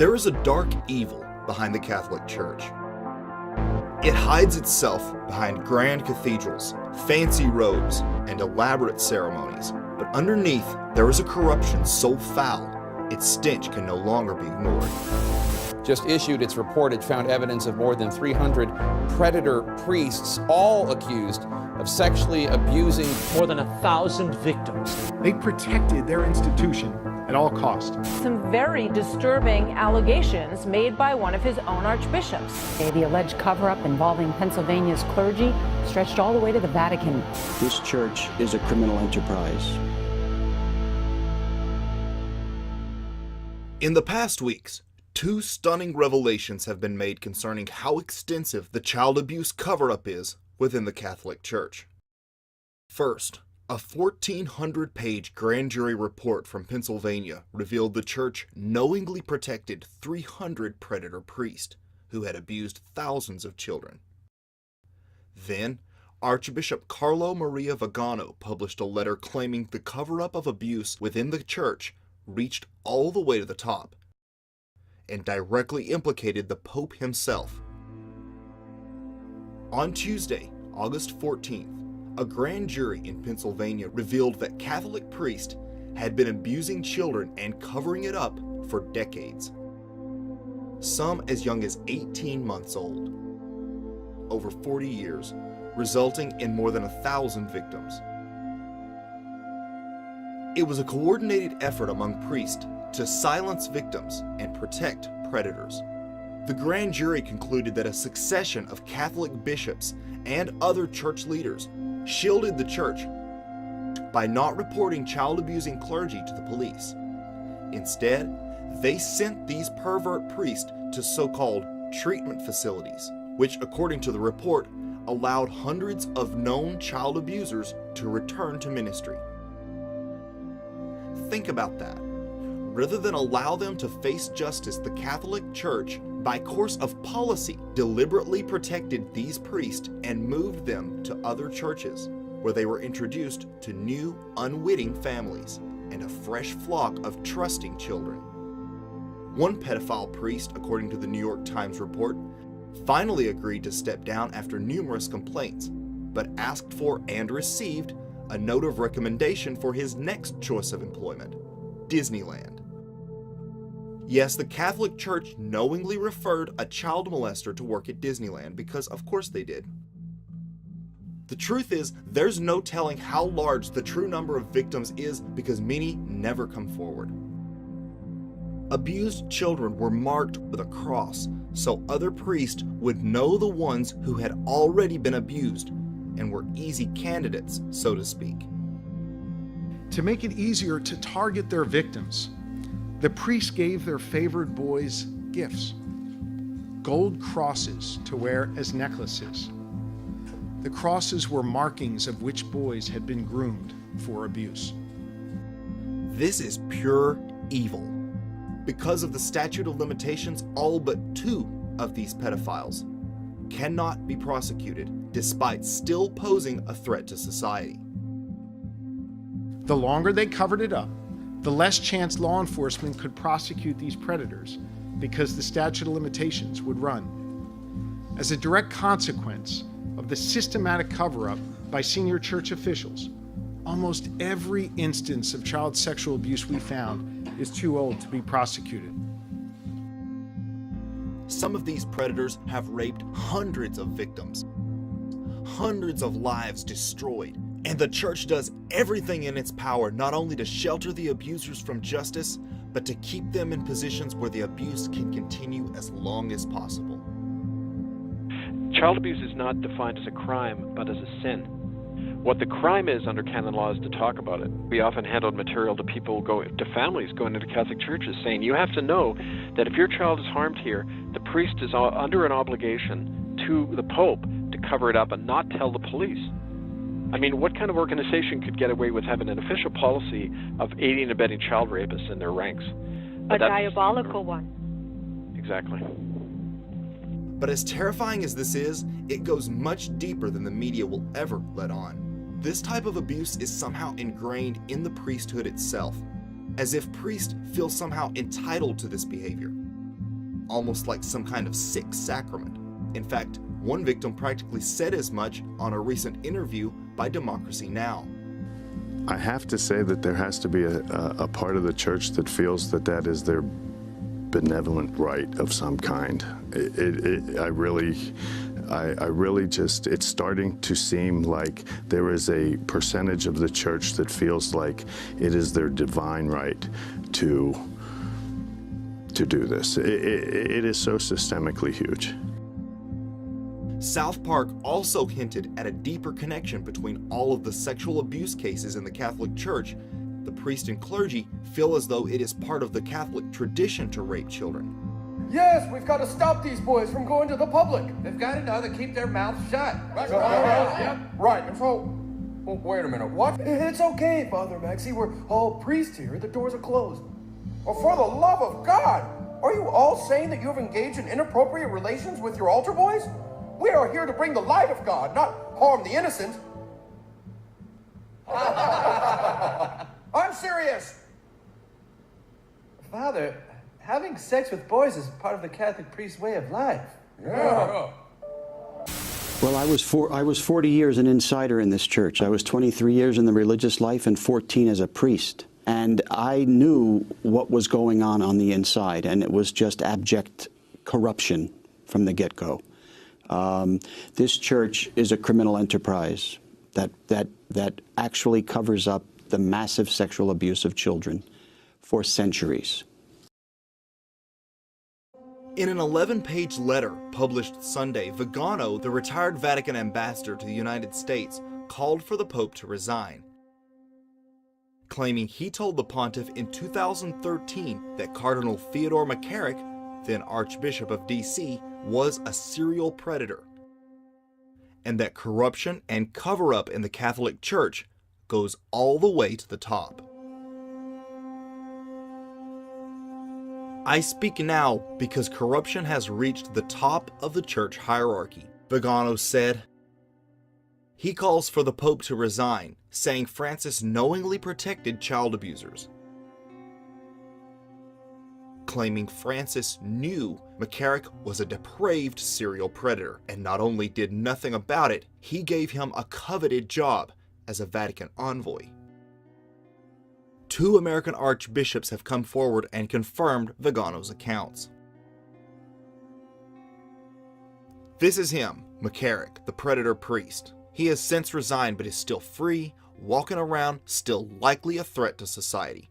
There is a dark evil behind the Catholic Church. It hides itself behind grand cathedrals, fancy robes, and elaborate ceremonies. But underneath, there is a corruption so foul, its stench can no longer be ignored. Just issued its report, it found evidence of more than 300 predator priests, all accused of sexually abusing more than 1,000 victims. They protected their institution at all costs. Some very disturbing allegations made by one of his own archbishops. The alleged cover-up involving Pennsylvania's clergy stretched all the way to the Vatican. This church is a criminal enterprise. In the past weeks, two stunning revelations have been made concerning how extensive the child abuse cover-up is within the Catholic Church. First, a 1,400-page grand jury report from Pennsylvania revealed the church knowingly protected 300 predator priests who had abused thousands of children. Then, Archbishop Carlo Maria Vigano published a letter claiming the cover-up of abuse within the church reached all the way to the top and directly implicated the Pope himself. On Tuesday, August 14th, a grand jury in Pennsylvania revealed that Catholic priests had been abusing children and covering it up for decades. Some as young as 18 months old. Over 40 years, resulting in more than 1,000 victims. It was a coordinated effort among priests to silence victims and protect predators. The grand jury concluded that a succession of Catholic bishops and other church leaders shielded the church by not reporting child-abusing clergy to the police. Instead, they sent these pervert priests to so-called treatment facilities, which, according to the report, allowed hundreds of known child abusers to return to ministry. Think about that. Rather than allow them to face justice, the Catholic Church, by course of policy, deliberately protected these priests and moved them to other churches, where they were introduced to new, unwitting families and a fresh flock of trusting children. One pedophile priest, according to the New York Times report, finally agreed to step down after numerous complaints, but asked for and received a note of recommendation for his next choice of employment, Disneyland. Yes, the Catholic Church knowingly referred a child molester to work at Disneyland because of course they did. The truth is, there's no telling how large the true number of victims is because many never come forward. Abused children were marked with a cross so other priests would know the ones who had already been abused and were easy candidates, so to speak. To make it easier to target their victims, the priests gave their favored boys gifts. Gold crosses to wear as necklaces. The crosses were markings of which boys had been groomed for abuse. This is pure evil. Because of the statute of limitations, all but 2 of these pedophiles cannot be prosecuted despite still posing a threat to society. The longer they covered it up, the less chance law enforcement could prosecute these predators because the statute of limitations would run. As a direct consequence of the systematic cover-up by senior church officials, almost every instance of child sexual abuse we found is too old to be prosecuted. Some of these predators have raped hundreds of victims, hundreds of lives destroyed, and the church does everything in its power not only to shelter the abusers from justice, but to keep them in positions where the abuse can continue as long as possible. Child abuse is not defined as a crime, but as a sin. What the crime is under canon law is to talk about it. We often handled material to families going into Catholic churches saying, you have to know that if your child is harmed here, the priest is under an obligation to the Pope to cover it up and not tell the police. I mean, what kind of organization could get away with having an official policy of aiding and abetting child rapists in their ranks? A diabolical one. Exactly. But as terrifying as this is, it goes much deeper than the media will ever let on. This type of abuse is somehow ingrained in the priesthood itself, as if priests feel somehow entitled to this behavior. almost like some kind of sick sacrament. In fact, one victim practically said as much on a recent interview by Democracy Now! I have to say that there has to be a part of the church that feels that that is their benevolent right of some kind. I really just, it's starting to seem like there is a percentage of the church that feels like it is their divine right to do this. It is so systemically huge. South Park also hinted at a deeper connection between all of the sexual abuse cases in the Catholic Church. The priest and clergy feel as though it is part of the Catholic tradition to rape children. Yes, we've got to stop these boys from going to the public. They've got to know to keep their mouths shut. Right. And so, wait a minute, what? It's okay, Father Maxey. We're all priests here. The doors are closed. Well, for the love of God, are you all saying that you have engaged in inappropriate relations with your altar boys? We are here to bring the light of God, not harm the innocent. I'm serious. Father, having sex with boys is part of the Catholic priest's way of life. Yeah. Well, I was 40 years an insider in this church. I was 23 years in the religious life and 14 as a priest. And I knew what was going on the inside, and it was just abject corruption from the get-go. This church is a criminal enterprise that actually covers up the massive sexual abuse of children for centuries. In an 11-page letter published Sunday, Vigano, the retired Vatican ambassador to the United States, called for the Pope to resign, claiming he told the pontiff in 2013 that Cardinal Theodore McCarrick, then Archbishop of D.C., was a serial predator, and that corruption and cover-up in the Catholic Church goes all the way to the top. I speak now because corruption has reached the top of the church hierarchy, Vigano said. He calls for the Pope to resign, saying Francis knowingly protected child abusers, claiming Francis knew McCarrick was a depraved serial predator, and not only did nothing about it, he gave him a coveted job as a Vatican envoy. 2 American archbishops have come forward and confirmed Vigano's accounts. This is him, McCarrick, the predator priest. He has since resigned but is still free, walking around, still likely a threat to society.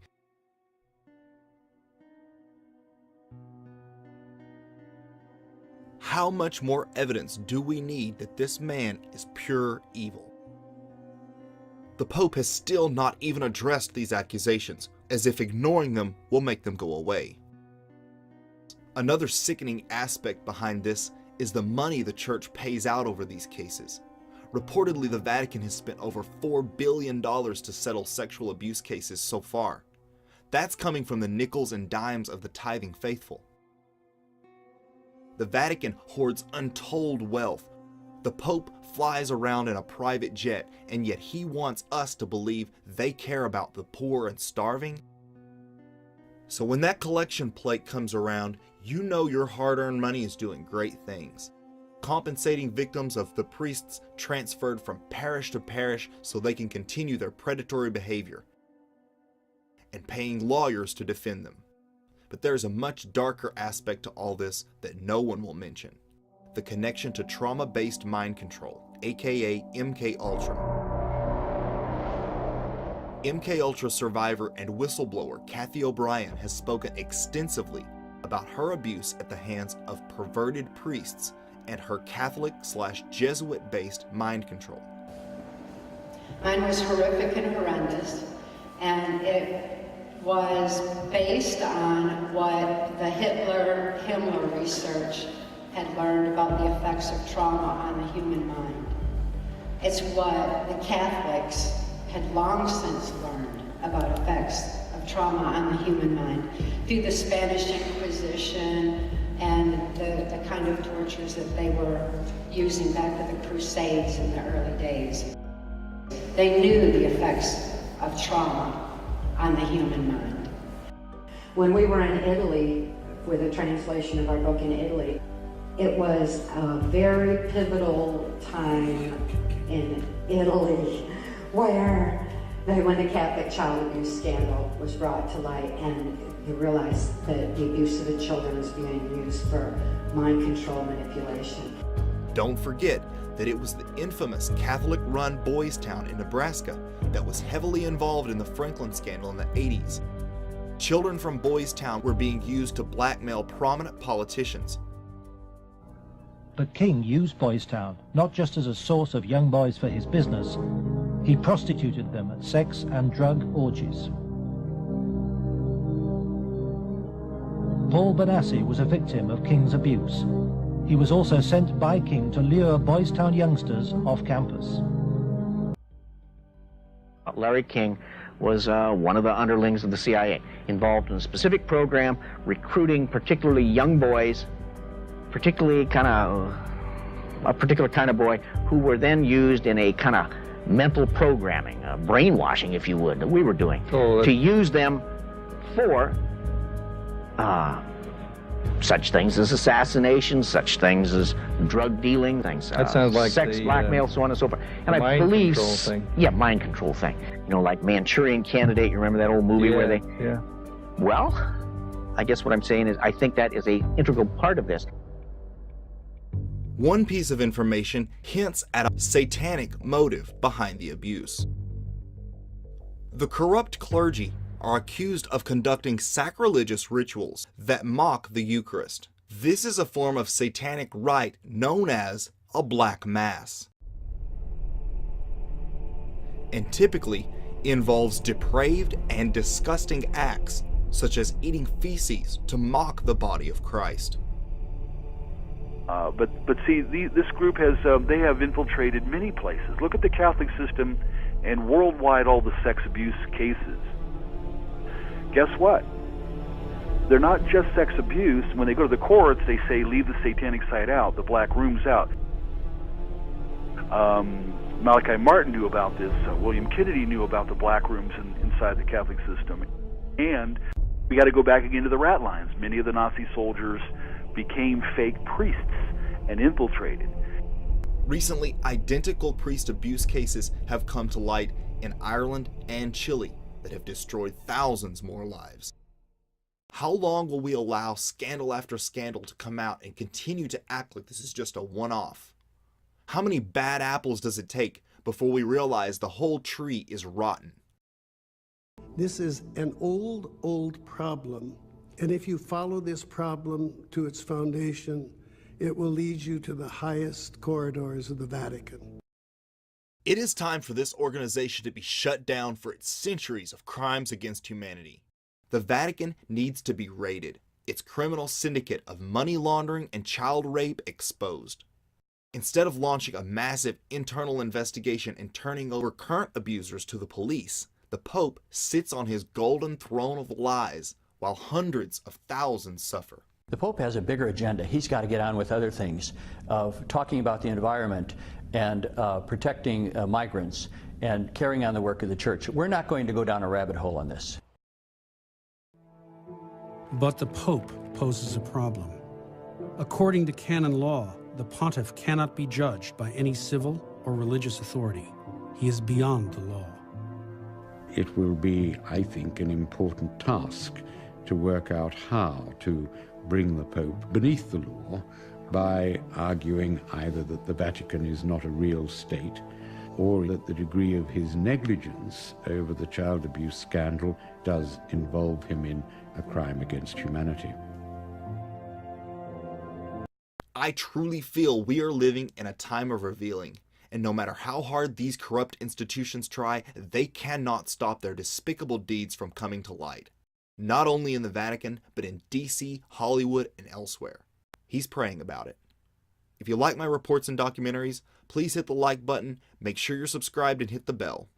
How much more evidence do we need that this man is pure evil? The Pope has still not even addressed these accusations, as if ignoring them will make them go away. Another sickening aspect behind this is the money the Church pays out over these cases. Reportedly, the Vatican has spent over $4 billion to settle sexual abuse cases so far. That's coming from the nickels and dimes of the tithing faithful. The Vatican hoards untold wealth. The Pope flies around in a private jet, and yet he wants us to believe they care about the poor and starving. So when that collection plate comes around, you know your hard-earned money is doing great things. Compensating victims of the priests transferred from parish to parish so they can continue their predatory behavior, and paying lawyers to defend them. But there's a much darker aspect to all this that no one will mention: the connection to trauma-based mind control, aka MKUltra. MKUltra survivor and whistleblower Kathy O'Brien has spoken extensively about her abuse at the hands of perverted priests and her Catholic/Jesuit-based mind control. Mine was horrific and horrendous, and it was based on what the Himmler research had learned about the effects of trauma on the human mind. It's what the Catholics had long since learned about effects of trauma on the human mind through the Spanish Inquisition and the kind of tortures that they were using back with the Crusades in the early days. They knew the effects of trauma on the human mind. When we were in Italy, for the translation of our book in Italy. It was a very pivotal time in Italy where when the Catholic child abuse scandal was brought to light, and you realized that the abuse of the children was being used for mind control manipulation. Don't forget that it was the infamous Catholic-run Boys Town in Nebraska that was heavily involved in the Franklin scandal in the 80s. Children from Boys Town were being used to blackmail prominent politicians. But King used Boys Town not just as a source of young boys for his business, he prostituted them at sex and drug orgies. Paul Benassi was a victim of King's abuse. He was also sent by King to lure Boys Town youngsters off campus. Larry King was one of the underlings of the CIA, involved in a specific program recruiting particularly young boys, a particular kind of boy, who were then used in a kind of mental programming, brainwashing, if you would, that we were doing, to use them for such things as assassination, such things as drug dealing, things, that sounds like sex, blackmail, so on and so forth. And I believe, mind control thing. You know, like Manchurian Candidate. You remember that old movie where they? Yeah. Well, I guess what I'm saying is, I think that is a integral part of this. One piece of information hints at a satanic motive behind the abuse. The corrupt clergy are accused of conducting sacrilegious rituals that mock the Eucharist. This is a form of satanic rite known as a black mass, and typically involves depraved and disgusting acts such as eating feces to mock the body of Christ. But see, this group has they have infiltrated many places. Look at the Catholic system and worldwide all the sex abuse cases. Guess what? They're not just sex abuse. When they go to the courts, they say leave the satanic side out, the black room's out. Malachi Martin knew about this. William Kennedy knew about the black rooms inside the Catholic system. And we got to go back again to the rat lines. Many of the Nazi soldiers became fake priests and infiltrated. Recently, identical priest abuse cases have come to light in Ireland and Chile that have destroyed thousands more lives. How long will we allow scandal after scandal to come out and continue to act like this is just a one-off? How many bad apples does it take before we realize the whole tree is rotten? This is an old problem. And if you follow this problem to its foundation, it will lead you to the highest corridors of the Vatican. It is time for this organization to be shut down for its centuries of crimes against humanity. The Vatican needs to be raided, its criminal syndicate of money laundering and child rape exposed. Instead of launching a massive internal investigation and turning over current abusers to the police, the Pope sits on his golden throne of lies while hundreds of thousands suffer. The Pope has a bigger agenda. He's got to get on with other things, of talking about the environment and protecting migrants and carrying on the work of the church. We're not going to go down a rabbit hole on this. But the Pope poses a problem. According to canon law, the pontiff cannot be judged by any civil or religious authority. He is beyond the law. It will be, I think, an important task to work out how to bring the Pope beneath the law by arguing either that the Vatican is not a real state, or that the degree of his negligence over the child abuse scandal does involve him in a crime against humanity. I truly feel we are living in a time of revealing, and no matter how hard these corrupt institutions try, they cannot stop their despicable deeds from coming to light. Not only in the Vatican, but in DC, Hollywood, and elsewhere. He's praying about it. If you like my reports and documentaries, please hit the like button, make sure you're subscribed, and hit the bell.